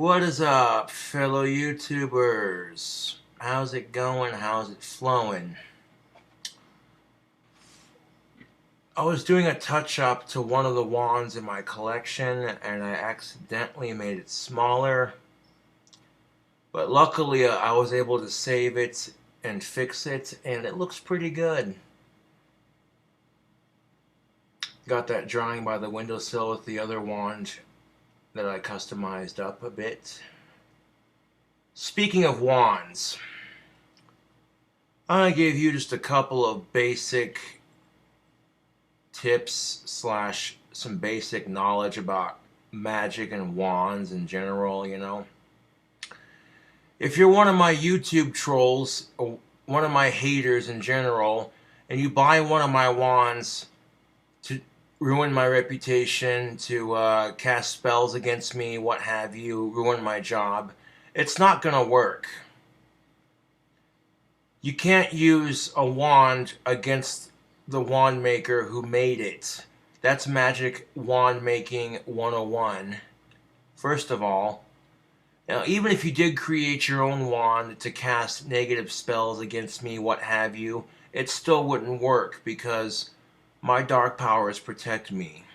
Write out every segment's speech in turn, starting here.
What is up, fellow YouTubers? How's it going? How's it flowing? I was doing a touch-up to one of the wands in my collection, and I accidentally made it smaller. But luckily, I was able to save it and fix it, and it looks pretty good. Got that drawing by the windowsill with the other wand that I customized up a bit. Speaking of wands, I'm going to give you just a couple of basic tips slash some basic knowledge about magic and wands in general, you know. If you're one of my YouTube trolls, or one of my haters in general, and you buy one of my wands to ruin my reputation, to cast spells against me, what have you, ruin my job, it's not going to work. You can't use a wand against the wand maker who made it. That's magic wand making 101. First of all, now even if you did create your own wand to cast negative spells against me, what have you, it still wouldn't work because my dark powers protect me.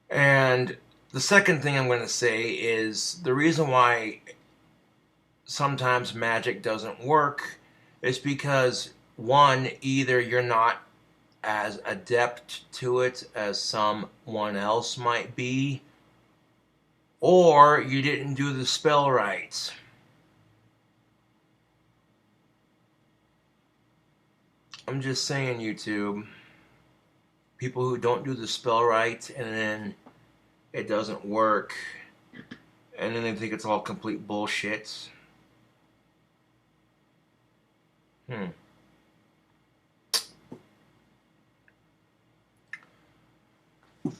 And the second thing I'm going to say is the reason why sometimes magic doesn't work is because, one, either you're not as adept to it as someone else might be, or you didn't do the spell right. I'm just saying, YouTube, people who don't do the spell right and then it doesn't work and then they think it's all complete bullshit.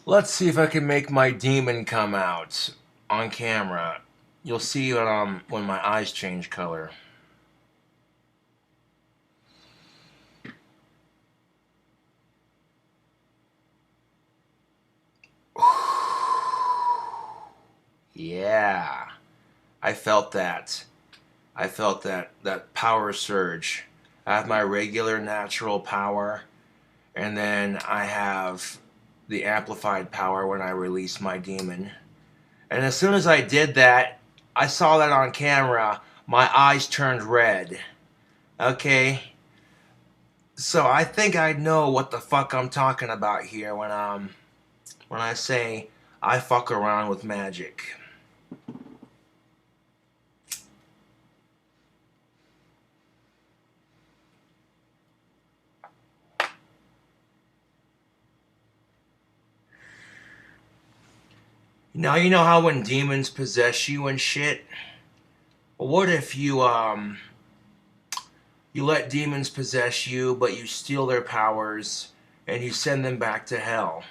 Let's see if I can make my demon come out on camera. You'll see when my eyes change color. Yeah, I felt that. I felt that power surge. I have my regular natural power, and then I have the amplified power when I release my demon. And as soon as I did that, I saw that on camera, my eyes turned red. Okay? So I think I know what the fuck I'm talking about here when I say I fuck around with magic. Now you know how when demons possess you and shit? Well, what if you let demons possess you, but you steal their powers and you send them back to hell?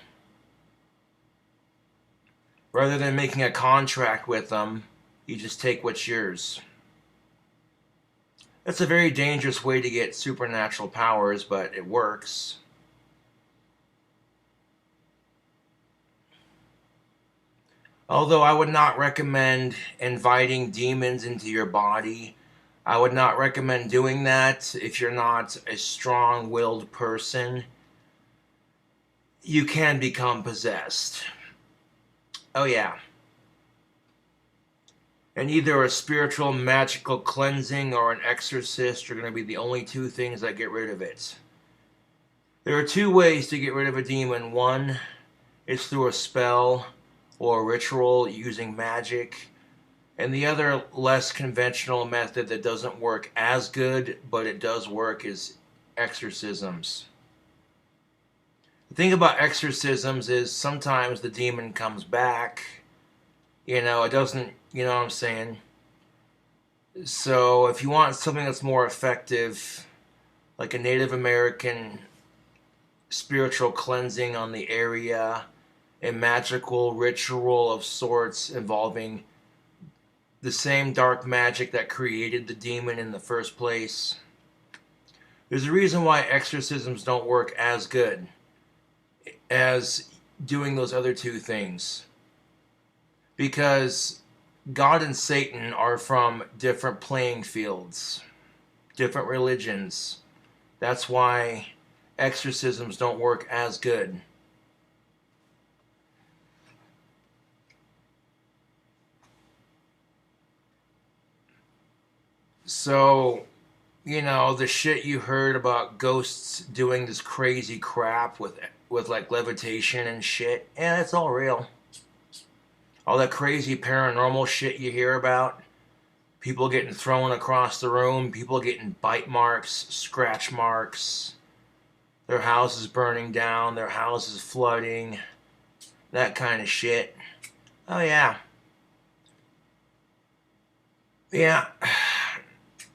Rather than making a contract with them, you just take what's yours. That's a very dangerous way to get supernatural powers, but it works. Although I would not recommend inviting demons into your body. I would not recommend doing that if you're not a strong-willed person. You can become possessed. Oh yeah. And either a spiritual magical cleansing or an exorcist are going to be the only two things that get rid of it. There are two ways to get rid of a demon. One is through a spell or a ritual using magic. And the other less conventional method that doesn't work as good, but it does work, is exorcisms. The thing about exorcisms is sometimes the demon comes back. You know, it doesn't, you know what I'm saying? So if you want something that's more effective, like a Native American spiritual cleansing on the area, a magical ritual of sorts involving the same dark magic that created the demon in the first place. There's a reason why exorcisms don't work as good as doing those other two things. Because God and Satan are from different playing fields, different religions. That's why exorcisms don't work as good. So, you know, the shit you heard about ghosts doing this crazy crap with like levitation and shit, yeah, it's all real. All that crazy paranormal shit you hear about, people getting thrown across the room, people getting bite marks, scratch marks, their houses burning down, their houses flooding, that kind of shit. Oh yeah. Yeah.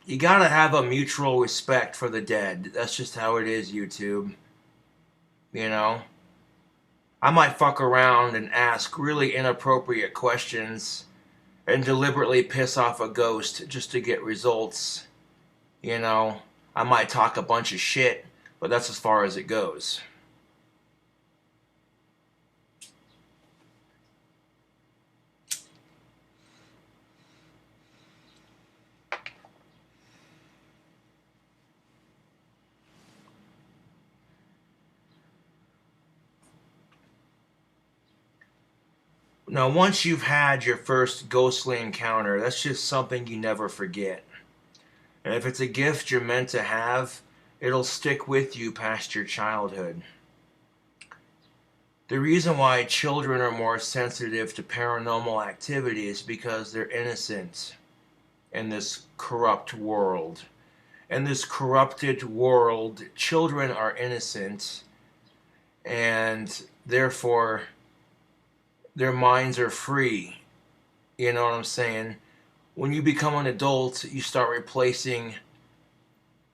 You gotta have a mutual respect for the dead. That's just how it is, YouTube. You know? I might fuck around and ask really inappropriate questions and deliberately piss off a ghost just to get results. You know? I might talk a bunch of shit, but that's as far as it goes. Now, once you've had your first ghostly encounter, that's just something you never forget. And if it's a gift you're meant to have, it'll stick with you past your childhood. The reason why children are more sensitive to paranormal activity is because they're innocent in this corrupt world. In this corrupted world, children are innocent, and therefore their minds are free. You know what I'm saying? When you become an adult, you start replacing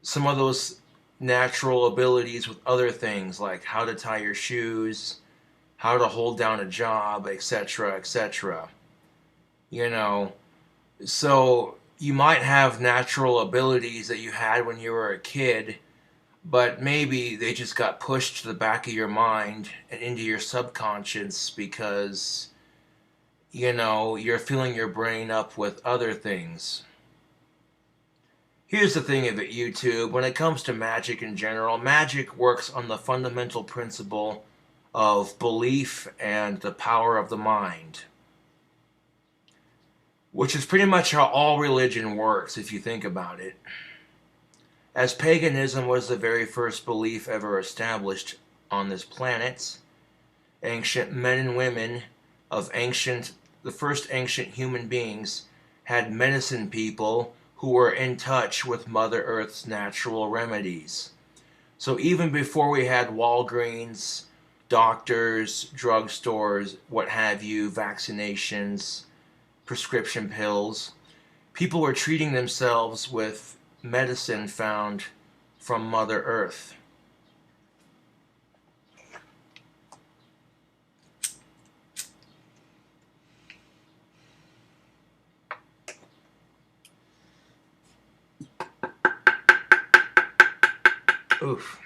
some of those natural abilities with other things like how to tie your shoes, how to hold down a job, etc., etc. You know, so you might have natural abilities that you had when you were a kid, but maybe they just got pushed to the back of your mind and into your subconscious because, you know, you're filling your brain up with other things. Here's the thing of it, YouTube. When it comes to magic in general, magic works on the fundamental principle of belief and the power of the mind. Which is pretty much how all religion works, if you think about it. As paganism was the very first belief ever established on this planet, ancient men and women of the first ancient human beings had medicine people who were in touch with Mother Earth's natural remedies. So even before we had Walgreens, doctors, drugstores, what have you, vaccinations, prescription pills, people were treating themselves with medicine found from Mother Earth. Oof.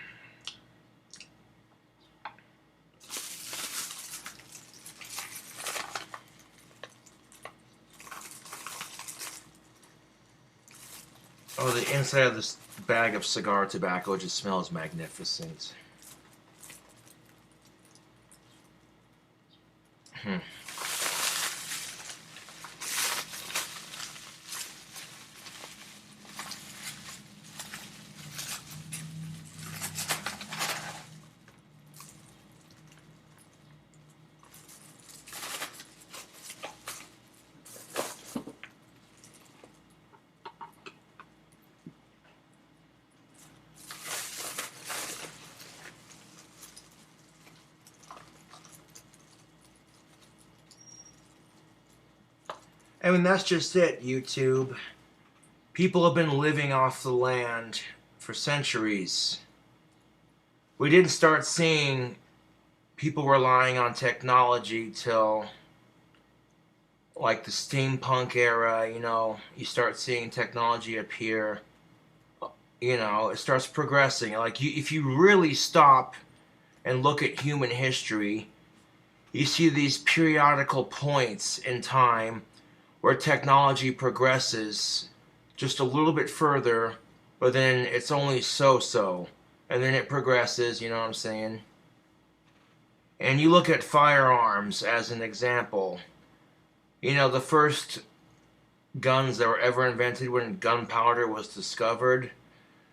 Oh, the inside of this bag of cigar tobacco just smells magnificent. I mean, that's just it, YouTube. People have been living off the land for centuries. We didn't start seeing people relying on technology till like the steampunk era. You know, you start seeing technology appear. You know, it starts progressing. Like, if you really stop and look at human history, You see these periodical points in time where technology progresses just a little bit further, but then it's only so-so. And then it progresses, you know what I'm saying? And you look at firearms as an example. You know, the first guns that were ever invented when gunpowder was discovered,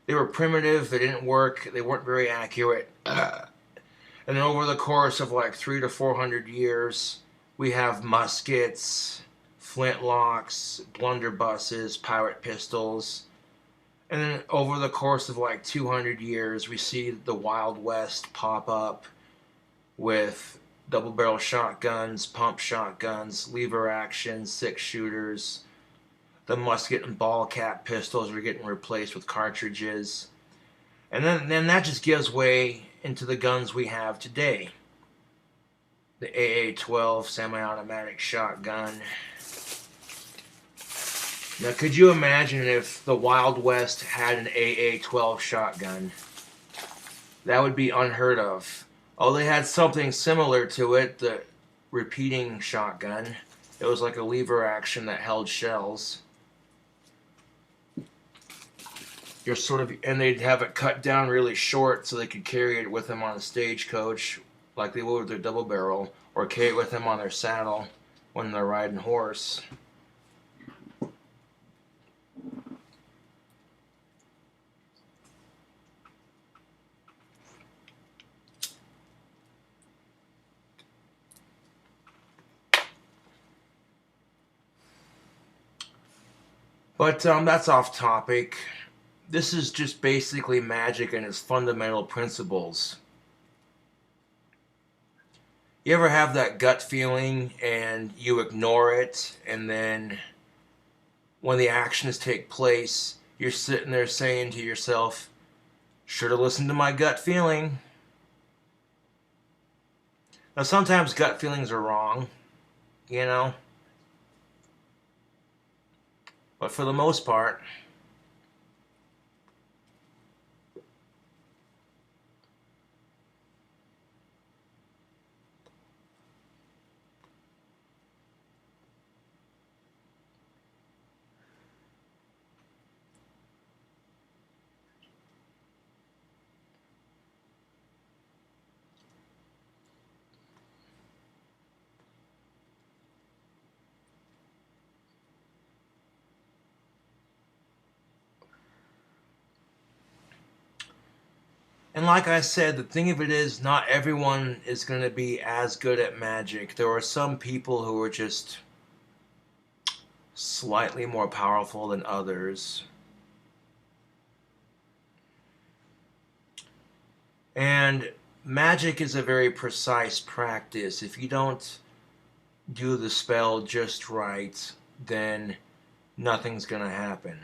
they were primitive, they didn't work, they weren't very accurate. And over the course of like 300 to 400 years, we have muskets, flintlocks, blunderbusses, pirate pistols. And then over the course of like 200 years, we see the Wild West pop up with double barrel shotguns, pump shotguns, lever action, 6-shooters. The musket and ball cap pistols are getting replaced with cartridges. And then that just gives way into the guns we have today. The AA-12 semi-automatic shotgun. Now, could you imagine if the Wild West had an AA-12 shotgun? That would be unheard of. Oh, they had something similar to it, the repeating shotgun. It was like a lever action that held shells. You're sort of, and they'd have it cut down really short so they could carry it with them on a stagecoach, like they would with their double barrel, or carry it with them on their saddle when they're riding horse. But that's off topic. This is just basically magic and its fundamental principles. You ever have that gut feeling and you ignore it, and then when the actions take place, you're sitting there saying to yourself, should have listened to my gut feeling. Now sometimes gut feelings are wrong, you know, but for the most part, and like I said, the thing of it is, not everyone is going to be as good at magic. There are some people who are just slightly more powerful than others. And magic is a very precise practice. If you don't do the spell just right, then nothing's going to happen.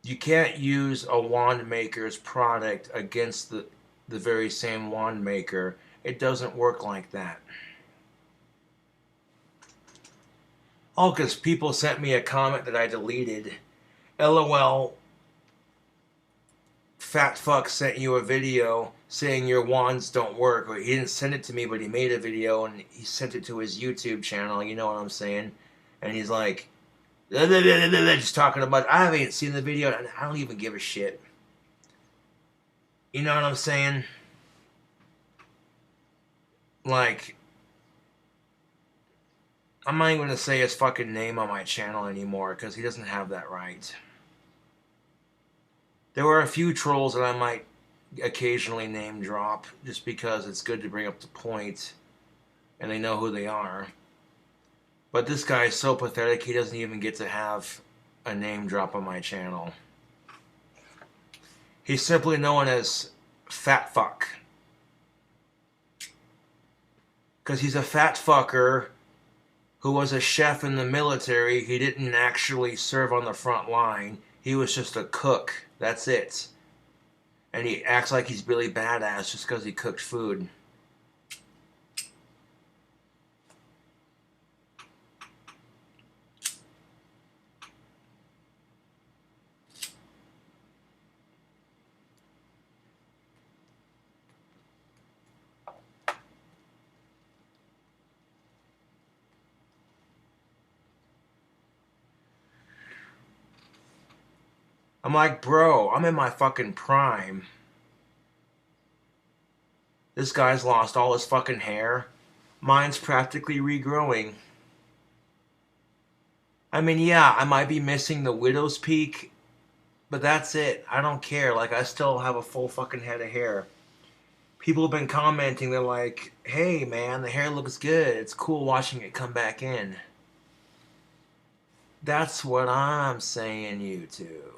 You can't use a wand maker's product against the very same wand maker. It doesn't work like that. Oh, because people sent me a comment that I deleted. LOL, fat fuck sent you a video saying your wands don't work. Or he didn't send it to me, but he made a video and he sent it to his YouTube channel. You know what I'm saying? And he's like, just talking about, I haven't seen the video, and I don't even give a shit. You know what I'm saying? Like, I'm not even going to say his fucking name on my channel anymore, because he doesn't have that right. There were a few trolls that I might occasionally name drop, just because it's good to bring up the point, and they know who they are. But this guy is so pathetic, he doesn't even get to have a name drop on my channel. He's simply known as Fat Fuck. Because he's a fat fucker who was a chef in the military. He didn't actually serve on the front line. He was just a cook. That's it. And he acts like he's really badass just because he cooked food. I'm like, bro, I'm in my fucking prime. This guy's lost all his fucking hair. Mine's practically regrowing. I mean, yeah, I might be missing the widow's peak, but that's it. I don't care. Like, I still have a full fucking head of hair. People have been commenting, they're like, hey man, the hair looks good. It's cool watching it come back in. That's what I'm saying, YouTube.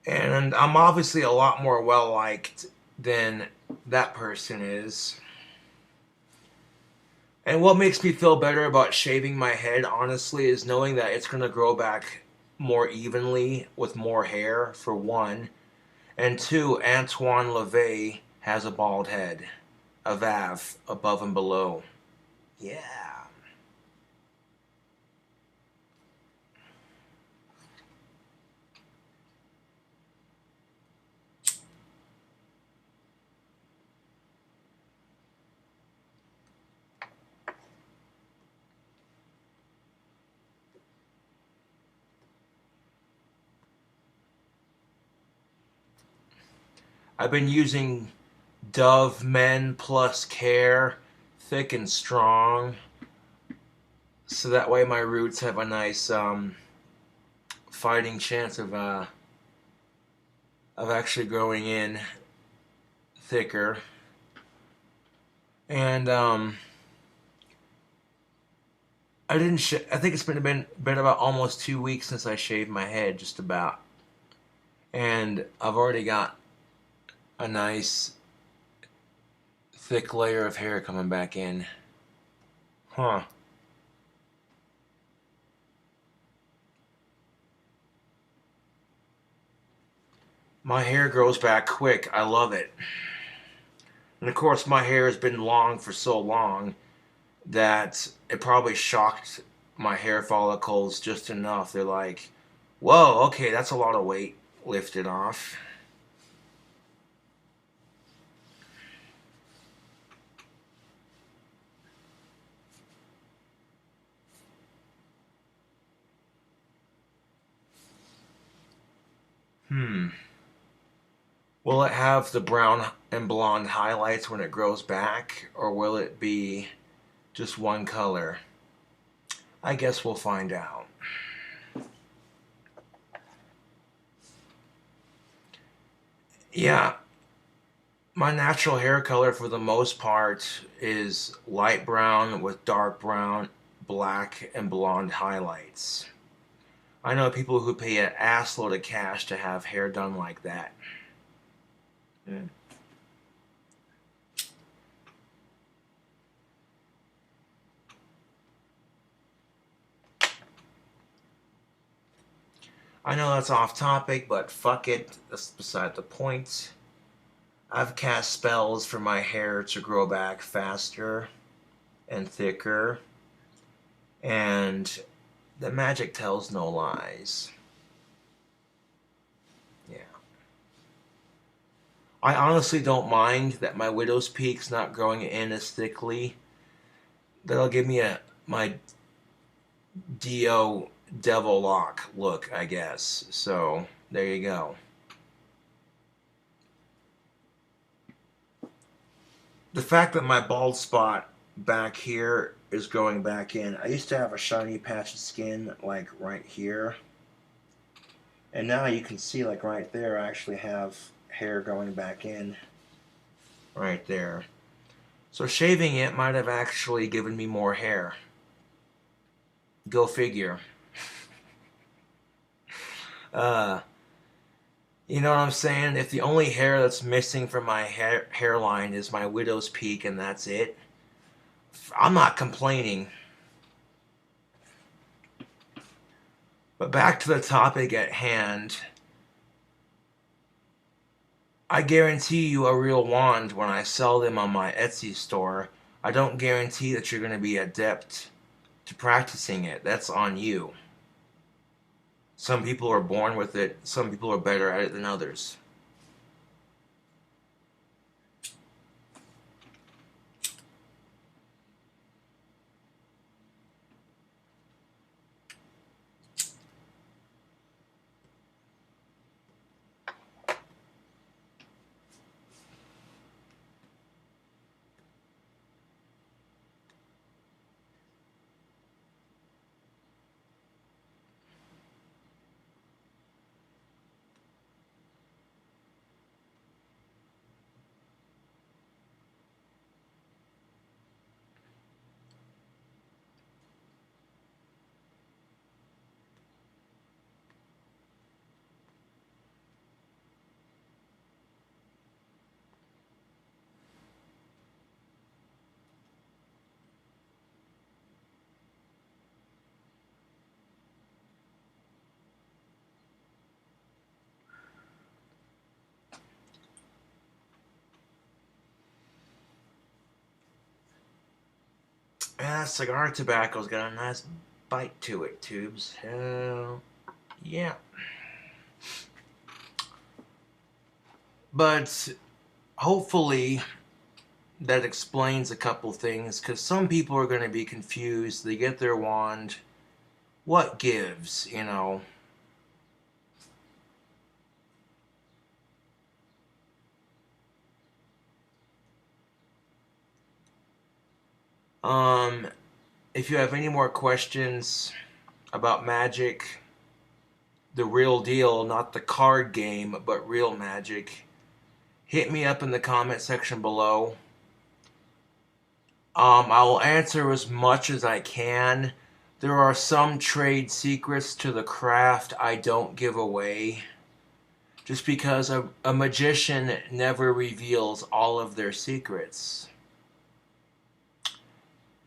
And I'm obviously a lot more well liked than that person is. And what makes me feel better about shaving my head, honestly, is knowing that it's going to grow back more evenly with more hair, for one. And two, Antoine LaVey has a bald head. A VAV, above and below. Yeah. I've been using Dove Men Plus Care, thick and strong, so that way my roots have a nice fighting chance of actually growing in thicker. And I didn't. I think it's been about almost 2 weeks since I shaved my head, just about. And I've already got a nice thick layer of hair coming back in. Huh. My hair grows back quick. I love it. And of course, my hair has been long for so long that it probably shocked my hair follicles just enough. They're like, whoa, okay, that's a lot of weight lifted off. Will it have the brown and blonde highlights when it grows back, or will it be just one color? I guess we'll find out. Yeah, my natural hair color for the most part is light brown with dark brown, black, and blonde highlights. I know people who pay an assload of cash to have hair done like that. Yeah. I know that's off topic, but fuck it, that's beside the point. I've cast spells for my hair to grow back faster and thicker, and the magic tells no lies. Yeah. I honestly don't mind that my widow's peak's not growing in as thickly. That'll give me my Dio devil lock look, I guess. So there you go. The fact that my bald spot back here is growing back in. I used to have a shiny patch of skin like right here. And now you can see like right there I actually have hair going back in right there. So shaving it might have actually given me more hair. Go figure. You know what I'm saying? If the only hair that's missing from my hairline is my widow's peak and that's it, I'm not complaining. But back to the topic at hand. I guarantee you a real wand when I sell them on my Etsy store. I don't guarantee that you're going to be adept to practicing it. That's on you. Some people are born with it. Some people are better at it than others. cigar tobacco's got a nice bite to it, Tubes. Yeah. But hopefully that explains a couple things, because some people are going to be confused. They get their wand. What gives, you know? If you have any more questions about Magic, the real deal, not the card game, but real Magic, hit me up in the comment section below. I will answer as much as I can. There are some trade secrets to the craft I don't give away, just because a magician never reveals all of their secrets.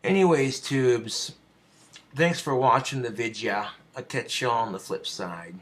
Anyways, Tubes, thanks for watching the video. I'll catch you on the flip side.